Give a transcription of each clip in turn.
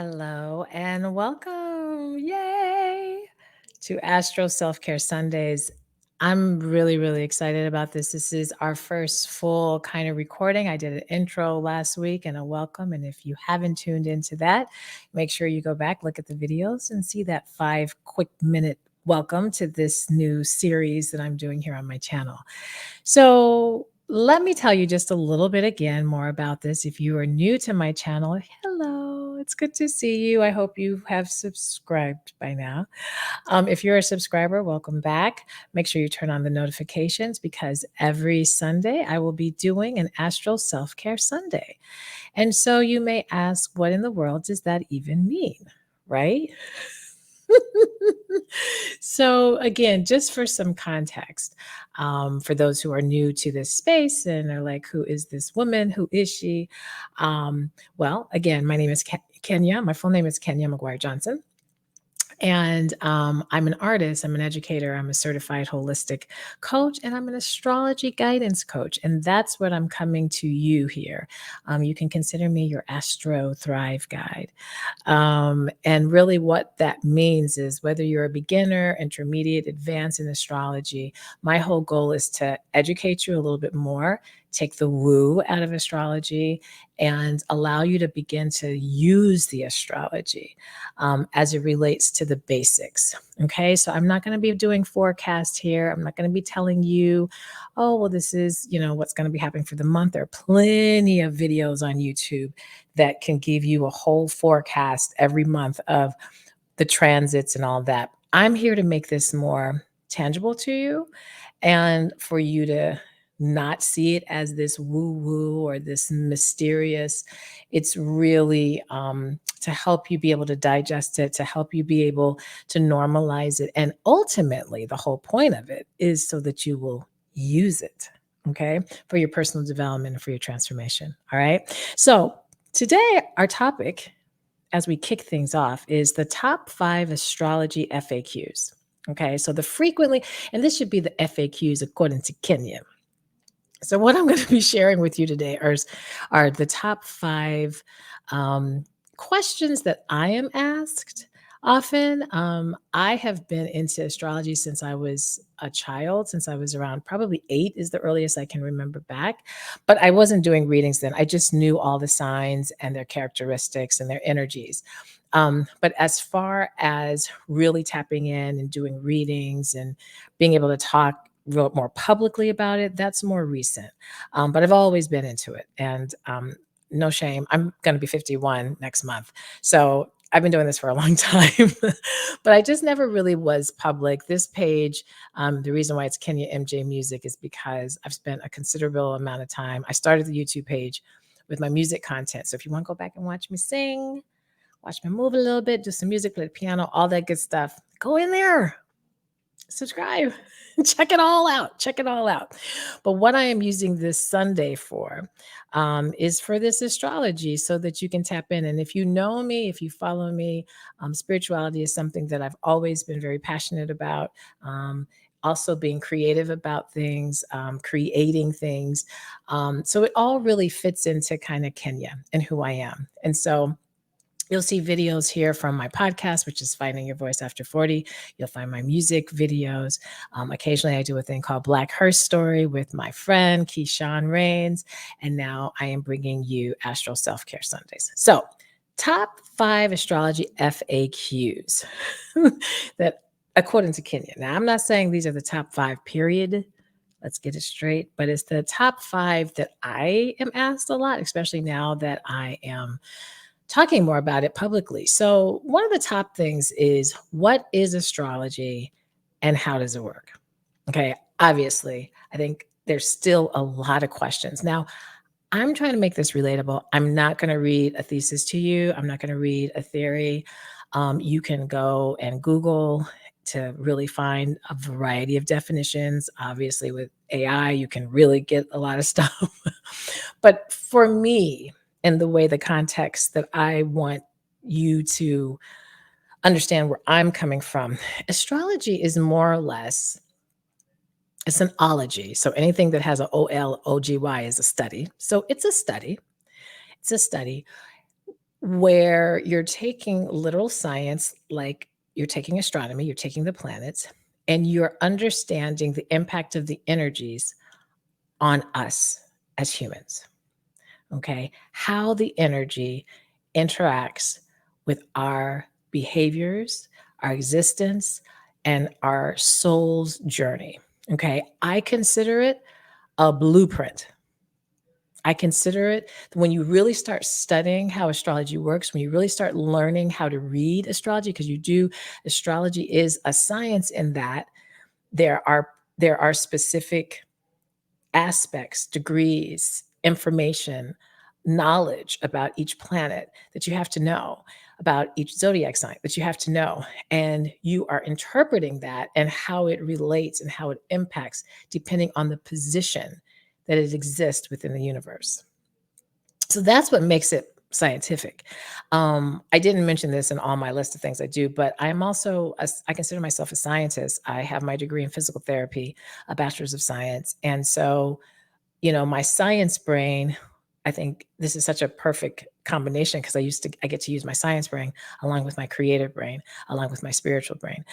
Hello and welcome. Yay! To Astro Self Care Sundays. I'm really excited about this. This is our first full kind of recording. I did an intro last week and a welcome. And if you haven't tuned into that, make sure you go back, look at the videos, and see that 5 quick minute welcome to this new series that I'm doing here on my channel. So, let me tell you just a little bit again more about this. If you are new to my channel, hello, it's good to see you. I hope you have subscribed by now. If you're a subscriber, welcome back. Make sure you turn on the notifications because every Sunday I will be doing an Astral Self Care Sunday. And so you may ask, what in the world does that even mean? Right? So, again, just for some context, for those who are new to this space and are like, who is this woman? Who is she? Well, again, my name is Kenya. My full name is Kenya McGuire Johnson. And I'm an artist, I'm an educator, I'm a certified holistic coach, and I'm an astrology guidance coach. And that's what I'm coming to you here. You can consider me your Astro Thrive guide. And really, what that means is whether you're a beginner, intermediate, advanced in astrology, my whole goal is to educate you a little bit more, take the woo out of astrology, and allow you to begin to use the astrology as it relates to the basics. Okay, so I'm not going to be doing forecast here. I'm not going to be telling you, oh, well, this is, what's going to be happening for the month. There are plenty of videos on YouTube that can give you a whole forecast every month of the transits and all that. I'm here to make this more tangible to you and for you to not see it as this woo woo or this mysterious. It's really to help you be able to digest it, to help you be able to normalize it. And ultimately, the whole point of it is so that you will use it, okay, for your personal development and for your transformation. All right. So, today, our topic, as we kick things off, is the top 5 astrology FAQs. Okay, so the frequently, and this should be the FAQs according to Kenya. So, what I'm going to be sharing with you today are the top 5 questions that I am asked often. I have been into astrology since I was a child, since I was around probably 8 is the earliest I can remember back. But I wasn't doing readings then. I just knew all the signs and their characteristics and their energies. But as far as really tapping in and doing readings and being able to talk more publicly about it, that's more recent. But I've always been into it. And no shame, I'm going to be 51 next month. So I've been doing this for a long time, but I just never really was public. This page, the reason why it's Kenya MJ Music is because I've spent a considerable amount of time. I started the YouTube page with my music content. So if you want to go back and watch me sing, watch me move a little bit, do some music, play the piano, all that good stuff, go in there, subscribe, check it all out. Check it all out. But what I am using this Sunday for is for this astrology so that you can tap in. And if you know me, if you follow me, spirituality is something that I've always been very passionate about. Also being creative about things, creating things. So it all really fits into kind of Kenya and who I am. And so you'll see videos here from my podcast, which is Finding Your Voice After 40. You'll find my music videos. Occasionally, I do a thing called Black Hearse Story with my friend, Keyshawn Rains. And now I am bringing you Astral Self-Care Sundays. So, top 5 astrology FAQs that, according to Kenya. Now, I'm not saying these are the top 5, period. Let's get it straight. But it's the top 5 that I am asked a lot, especially now that I am talking more about it publicly. So, one of the top things is, what is astrology and how does it work? Okay, obviously, I think there's still a lot of questions. Now, I'm trying to make this relatable. I'm not going to read a thesis to you, I'm not going to read a theory. You can go and Google to really find a variety of definitions. Obviously, with AI, you can really get a lot of stuff. But for me, and the way the context that I want you to understand where I'm coming from, astrology is more or less, it's an ology. So anything that has a OLOGY is a study. So it's a study. It's a study where you're taking literal science, like you're taking astronomy, you're taking the planets, and you're understanding the impact of the energies on us as humans. Okay. How the energy interacts with our behaviors, our existence, and our soul's journey. Okay. I consider it a blueprint. I consider it when you really start studying how astrology works, when you really start learning how to read astrology, because astrology is a science in that there are specific aspects, degrees, information, knowledge about each planet that you have to know, about each zodiac sign that you have to know. And you are interpreting that and how it relates and how it impacts depending on the position that it exists within the universe. So that's what makes it scientific. I didn't mention this in all my list of things I do, but I consider myself a scientist. I have my degree in physical therapy, a bachelor's of science. And so my science brain, I think this is such a perfect combination because I get to use my science brain along with my creative brain, along with my spiritual brain.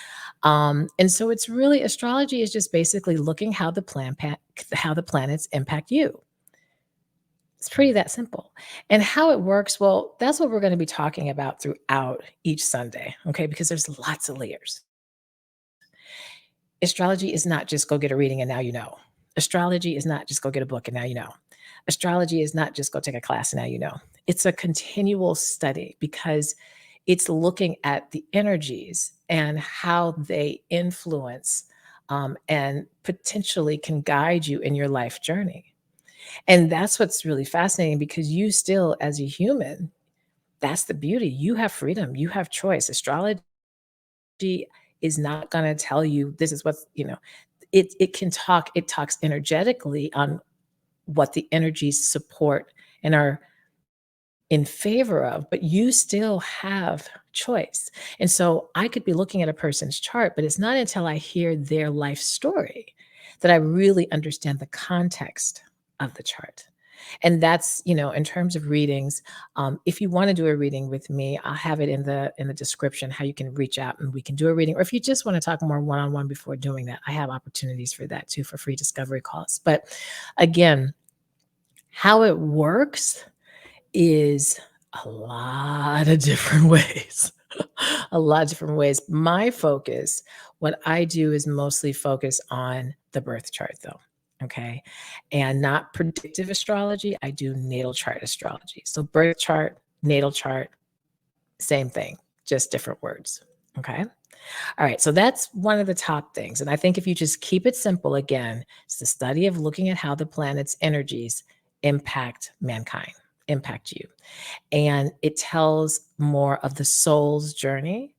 And so it's really astrology is just basically looking how the planets impact you. It's pretty that simple. And how it works, well, that's what we're going to be talking about throughout each Sunday, okay? Because there's lots of layers. Astrology is not just go get a reading and now you know. Astrology is not just go get a book and now you know. Astrology is not just go take a class and now you know. It's a continual study because it's looking at the energies and how they influence and potentially can guide you in your life journey. And that's what's really fascinating because you still, as a human, that's the beauty. You have freedom, you have choice. Astrology is not going to tell you this is it talks energetically on what the energies support and are in favor of, but you still have choice. And so I could be looking at a person's chart, but it's not until I hear their life story that I really understand the context of the chart. And that's, in terms of readings, if you want to do a reading with me, I'll have it in the description how you can reach out and we can do a reading. Or if you just want to talk more one-on-one before doing that, I have opportunities for that too, for free discovery calls. But again, how it works is a lot of different ways. A lot of different ways. My focus, what I do is mostly focus on the birth chart though. Okay. And not predictive astrology. I do natal chart astrology. So birth chart, natal chart, same thing, just different words. Okay. All right. So that's one of the top things. And I think if you just keep it simple, again, it's the study of looking at how the planet's energies impact mankind, impact you. And it tells more of the soul's journey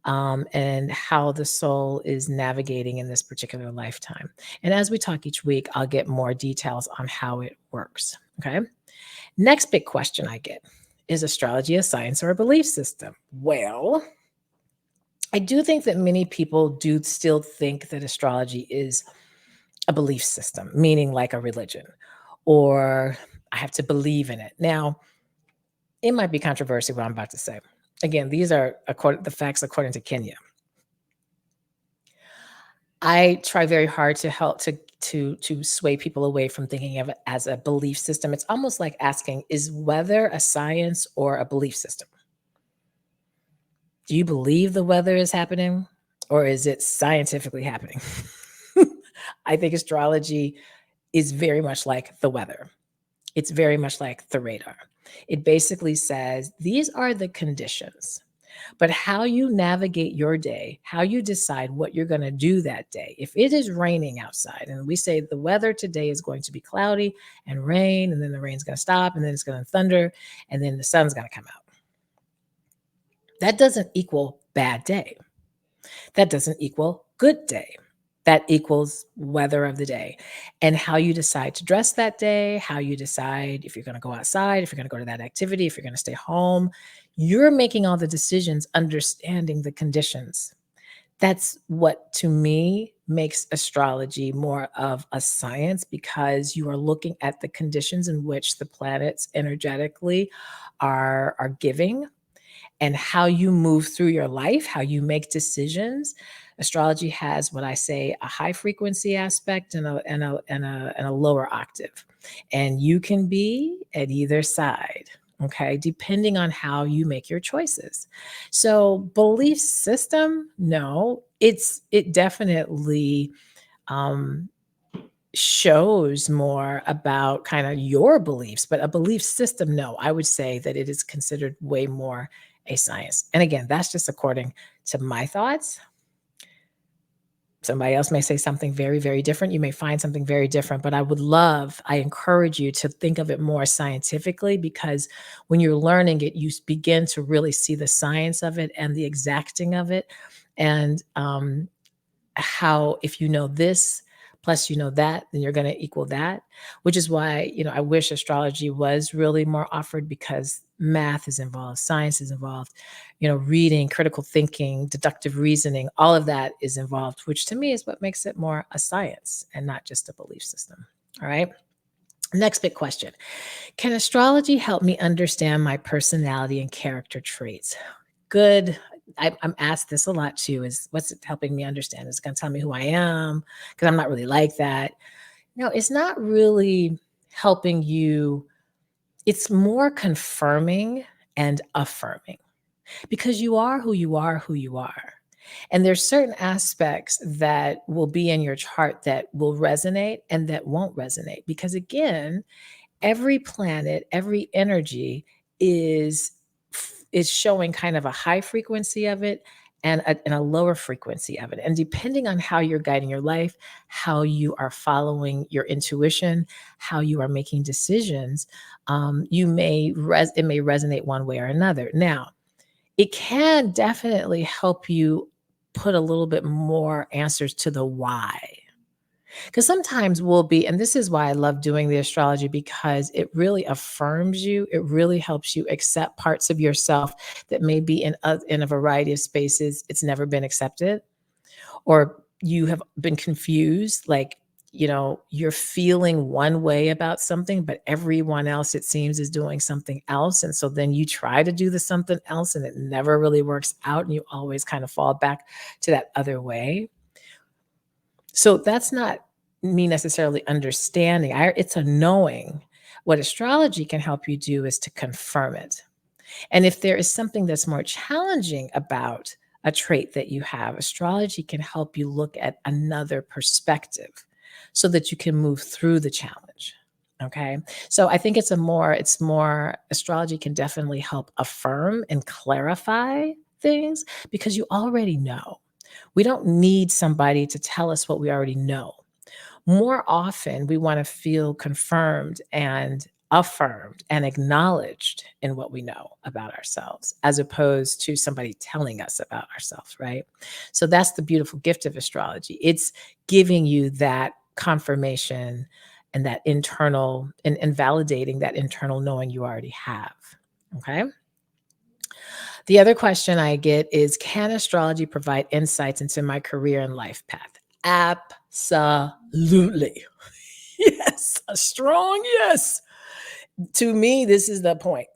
and how the soul is navigating in this particular lifetime. And as we talk each week, I'll get more details on how it works. Okay. Next big question I get is astrology a science or a belief system? Well, I do think that many people do still think that astrology is a belief system, meaning like a religion, or I have to believe in it. Now, it might be controversial what I'm about to say. Again, these are the facts according to Kenya. I try very hard to help to sway people away from thinking of it as a belief system. It's almost like asking, is weather a science or a belief system? Do you believe the weather is happening or is it scientifically happening? I think astrology is very much like the weather. It's very much like the radar. It basically says these are the conditions, but how you navigate your day, how you decide what you're going to do that day. If it is raining outside and we say the weather today is going to be cloudy and rain, and then the rain's going to stop, and then it's going to thunder, and then the sun's going to come out. That doesn't equal bad day. That doesn't equal good day. That equals weather of the day and how you decide to dress that day, how you decide if you're going to go outside, if you're going to go to that activity, if you're going to stay home. You're making all the decisions, understanding the conditions That's what, to me, makes astrology more of a science because you are looking at the conditions in which the planets energetically are giving and how you move through your life, how you make decisions. Astrology has what I say a high frequency aspect and a lower octave. And you can be at either side, okay, depending on how you make your choices. So, belief system, no, it definitely um shows more about kind of your beliefs, but a belief system, no, I would say that it is considered way more a science. And again, that's just according to my thoughts. Somebody else may say something very, very different. You may find something very different, but I encourage you to think of it more scientifically because when you're learning it, you begin to really see the science of it and the exacting of it. And how if you know this plus you know that, then you're going to equal that, which is why, I wish astrology was really more offered because math is involved, science is involved, reading, critical thinking, deductive reasoning, all of that is involved, which to me is what makes it more a science and not just a belief system. All right. Next big question. Can astrology help me understand my personality and character traits? Good. I'm asked this a lot too, is what's it helping me understand? Is it going to tell me who I am? Because I'm not really like that. No, it's not really helping you. It's more confirming and affirming because you are who you are, who you are. And there's certain aspects that will be in your chart that will resonate and that won't resonate. Because again, every planet, every energy is is showing kind of a high frequency of it and a lower frequency of it. And depending on how you're guiding your life, how you are following your intuition, how you are making decisions, it may resonate one way or another. Now, it can definitely help you put a little bit more answers to the why. Because sometimes we'll be, and this is why I love doing the astrology because it really affirms you. It really helps you accept parts of yourself that may be in a variety of spaces. It's never been accepted, or you have been confused. Like, you're feeling one way about something, but everyone else, it seems, is doing something else. And so then you try to do the something else and it never really works out. And you always kind of fall back to that other way. So that's not me necessarily understanding. It's a knowing. What astrology can help you do is to confirm it. And if there is something that's more challenging about a trait that you have, astrology can help you look at another perspective so that you can move through the challenge. Okay. So I think astrology can definitely help affirm and clarify things because you already know. We don't need somebody to tell us what we already know. More often, we want to feel confirmed and affirmed and acknowledged in what we know about ourselves, as opposed to somebody telling us about ourselves, right? So that's the beautiful gift of astrology. It's giving you that confirmation and that internal and validating that internal knowing you already have. Okay. The other question I get is, can astrology provide insights into my career and life path? Absolutely. Yes, a strong yes. To me, this is the point.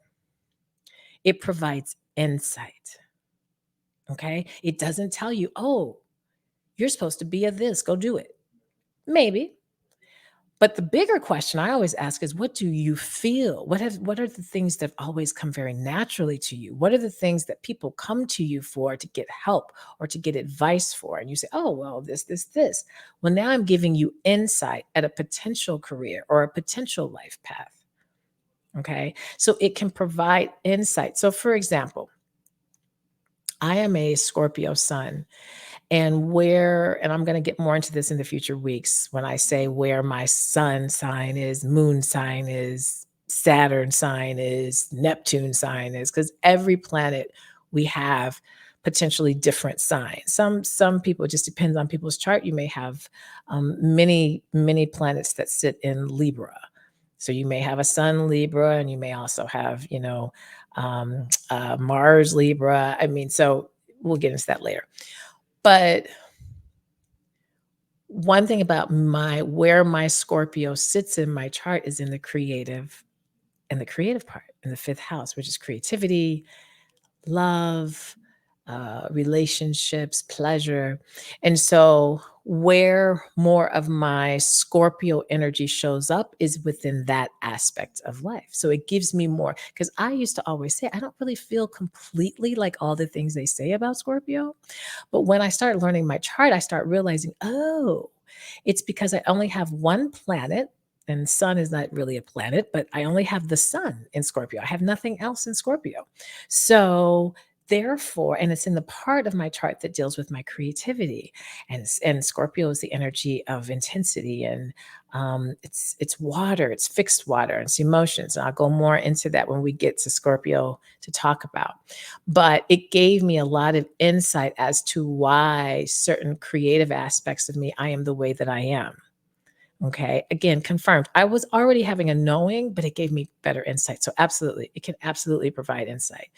It provides insight. Okay. It doesn't tell you, oh, you're supposed to be a this, go do it. Maybe. But the bigger question I always ask is, what do you feel? What are the things that always come very naturally to you? What are the things that people come to you for to get help or to get advice for? And you say, oh, well, this. Well, now I'm giving you insight at a potential career or a potential life path. Okay. So it can provide insight. So, for example, I am a Scorpio sun. And I'm going to get more into this in the future weeks when I say where my sun sign is, moon sign is, Saturn sign is, Neptune sign is, because every planet we have potentially different signs. Some people, it just depends on people's chart. You may have many planets that sit in Libra. So you may have a sun Libra, and you may also have, Mars Libra. I mean, so we'll get into that later. But one thing about where my Scorpio sits in my chart is in the creative part, in the fifth house, which is creativity, love, relationships, pleasure. And so, where more of my Scorpio energy shows up is within that aspect of life. So, it gives me more because I used to always say, I don't really feel completely like all the things they say about Scorpio. But when I start learning my chart, I start realizing, oh, it's because I only have one planet, and sun is not really a planet, but I only have the sun in Scorpio. I have nothing else in Scorpio. So therefore, and it's in the part of my chart that deals with my creativity, and Scorpio is the energy of intensity, and it's water, it's fixed water, it's emotions. And I'll go more into that when we get to Scorpio to talk about. But it gave me a lot of insight as to why certain creative aspects of me, I am the way that I am. Okay. Again, confirmed. I was already having a knowing, but it gave me better insight. So, absolutely, it can absolutely provide insight.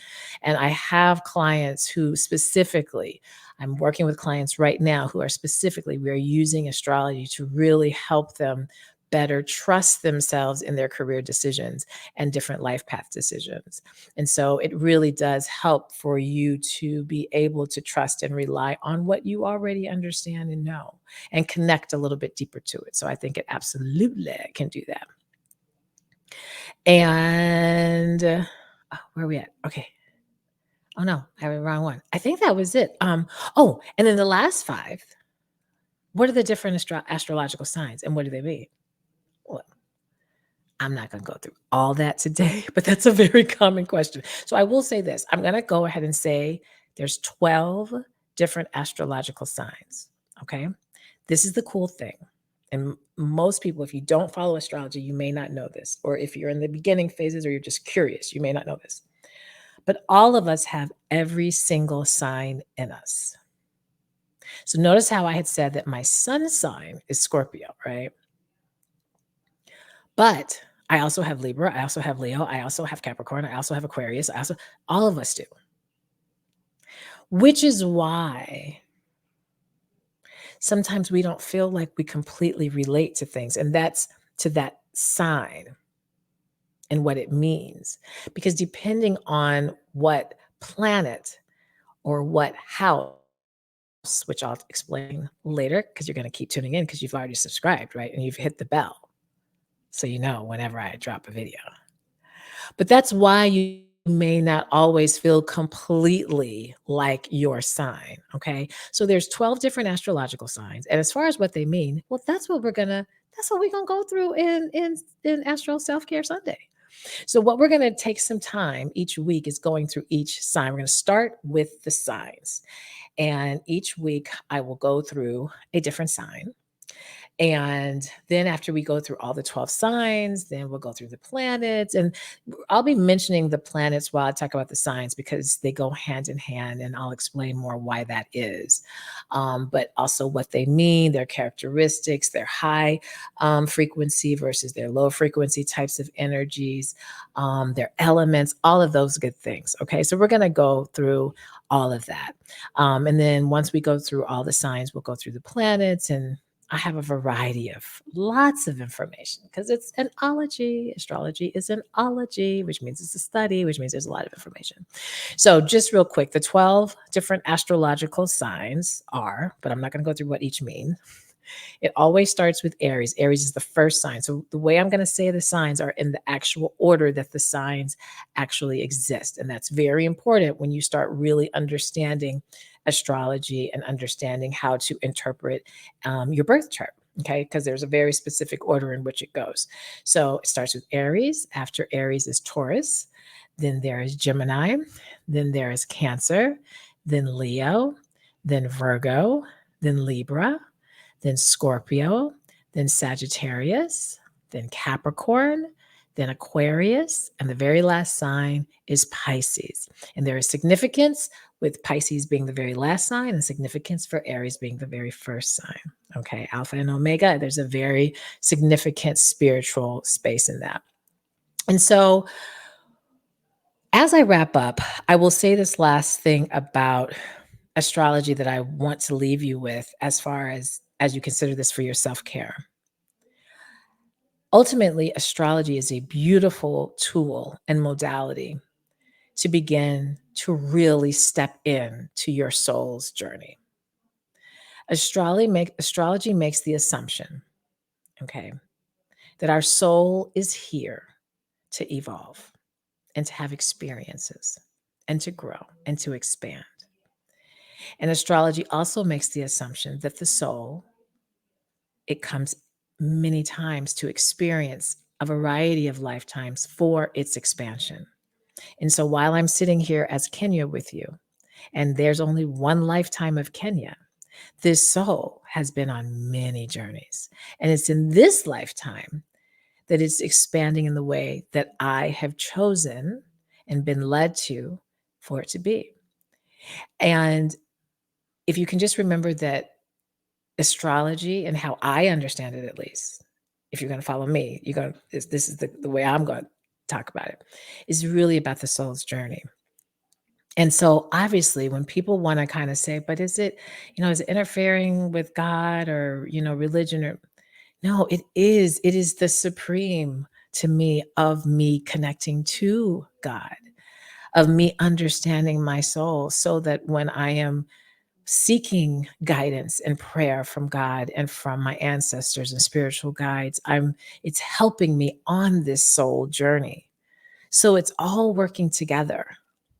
And I have clients who specifically, I'm working with clients right now who are specifically, we are using astrology to really help them better trust themselves in their career decisions and different life path decisions. And so, it really does help for you to be able to trust and rely on what you already understand and know and connect a little bit deeper to it. So I think it absolutely can do that. And where are we at? Okay. Oh no, I have the wrong one. I think that was it. Oh, and then the last five, what are the different astrological signs and what do they mean? Well, I'm not going to go through all that today, but that's a very common question. So I will say this. I'm going to go ahead and say there's 12 different astrological signs. Okay. This is the cool thing. And most people, if you don't follow astrology, you may not know this. Or if you're in the beginning phases or you're just curious, you may not know this. But all of us have every single sign in us. So notice how I had said that my sun sign is Scorpio, right? But I also have Libra, I also have Leo, I also have Capricorn, I also have Aquarius, all of us do. Which is why sometimes we don't feel like we completely relate to things. And that's to that sign and what it means. Because depending on what planet or what house, which I'll explain later, because you're going to keep tuning in because you've already subscribed, right? And you've hit the bell. So you know whenever I drop a video. But that's why you may not always feel completely like your sign. Okay. So there's 12 different astrological signs. And as far as what they mean, well, that's what we're gonna go through in Astro Self-Care Sunday. So, what we're going to take some time each week is going through each sign. We're going to start with the signs. And each week, I will go through a different sign. And then after we go through all the 12 signs, then we'll go through the planets. And I'll be mentioning the planets while I talk about the signs because they go hand in hand, and I'll explain more why that is. But also what they mean, their characteristics, their high frequency versus their low frequency types of energies, their elements, all of those good things. Okay, so we're going to go through all of that. And then once we go through all the signs, we'll go through the planets, and I have a variety of lots of information because it's an ology. Astrology is an ology, which means it's a study, which means there's a lot of information. So, just real quick, the 12 different astrological signs are, but I'm not going to go through what each mean. It always starts with Aries. Aries is the first sign. So the way I'm going to say the signs are in the actual order that the signs actually exist. And that's very important when you start really understanding astrology and understanding how to interpret your birth chart. Okay, because there's a very specific order in which it goes. So it starts with Aries. After Aries is Taurus. Then there is Gemini. Then there is Cancer. Then Leo. Then Virgo. Then Libra, then Scorpio, then Sagittarius, then Capricorn, then Aquarius, and the very last sign is Pisces. And there is significance with Pisces being the very last sign and significance for Aries being the very first sign. Okay, Alpha and Omega, there's a very significant spiritual space in that. And so, as I wrap up, I will say this last thing about astrology that I want to leave you with as far as you consider this for your self-care. Ultimately, astrology is a beautiful tool and modality to begin to really step in to your soul's journey. Astrology makes the assumption, okay, that our soul is here to evolve and to have experiences and to grow and to expand. And astrology also makes the assumption that the soul, it comes many times to experience a variety of lifetimes for its expansion. And so while I'm sitting here as Kenya with you, and there's only one lifetime of Kenya, this soul has been on many journeys. And it's in this lifetime that it's expanding in the way that I have chosen and been led to for it to be. And if you can just remember that astrology and how I understand it, at least, if you're going to follow me, you're going to, this is the way I'm going to talk about it, is really about the soul's journey. And so obviously when people want to kind of say, but is it, is it interfering with God or, religion or no, it is the supreme to me of me connecting to God, of me understanding my soul so that when I am seeking guidance and prayer from God and from my ancestors and spiritual guides, it's helping me on this soul journey. So it's all working together.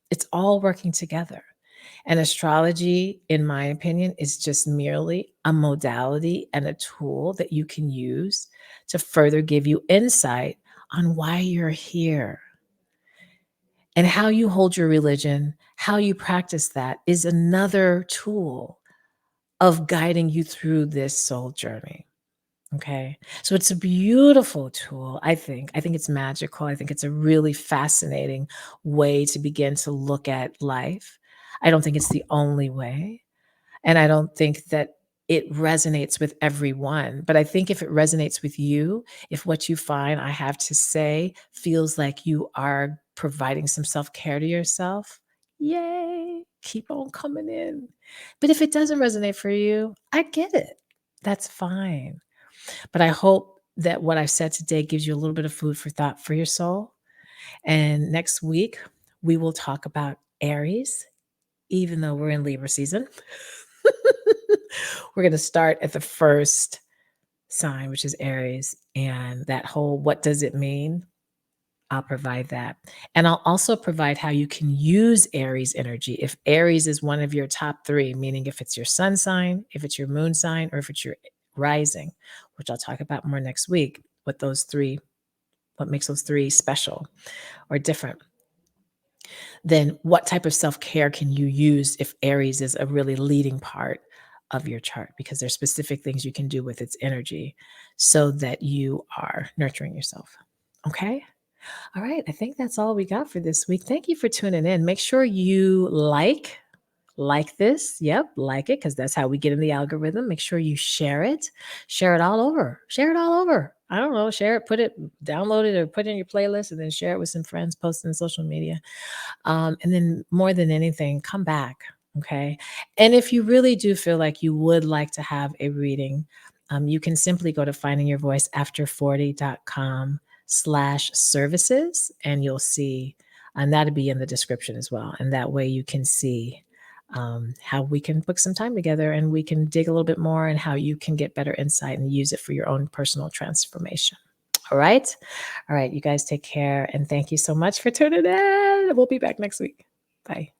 It's all working together. And astrology, in my opinion, is just merely a modality and a tool that you can use to further give you insight on why you're here. And how you hold your religion, how you practice that is another tool of guiding you through this soul journey. Okay. So it's a beautiful tool, I think. I think it's magical. I think it's a really fascinating way to begin to look at life. I don't think it's the only way. And I don't think that it resonates with everyone. But I think if it resonates with you, if what you find I have to say feels like you are providing some self care to yourself, yay, keep on coming in. But if it doesn't resonate for you, I get it. That's fine. But I hope that what I've said today gives you a little bit of food for thought for your soul. And next week, we will talk about Aries, even though we're in Libra season. We're going to start at the first sign, which is Aries, and that whole what does it mean? I'll provide that. And I'll also provide how you can use Aries energy. If Aries is one of your top three, meaning if it's your sun sign, if it's your moon sign, or if it's your rising, which I'll talk about more next week, what makes those three special or different. Then what type of self-care can you use if Aries is a really leading part of your chart? Because there's specific things you can do with its energy so that you are nurturing yourself. Okay? All right. I think that's all we got for this week. Thank you for tuning in. Make sure you like this. Yep, like it, because that's how we get in the algorithm. Make sure you share it. Share it all over. Share it all over. I don't know. Share it, download it, or put it in your playlist, and then share it with some friends, post it on social media. And then more than anything, come back. Okay. And if you really do feel like you would like to have a reading, you can simply go to findingyourvoiceafter40.com/services, and you'll see, and that'll be in the description as well. And that way you can see how we can book some time together and we can dig a little bit more and how you can get better insight and use it for your own personal transformation. All right. All right. You guys take care. And thank you so much for tuning in. We'll be back next week. Bye.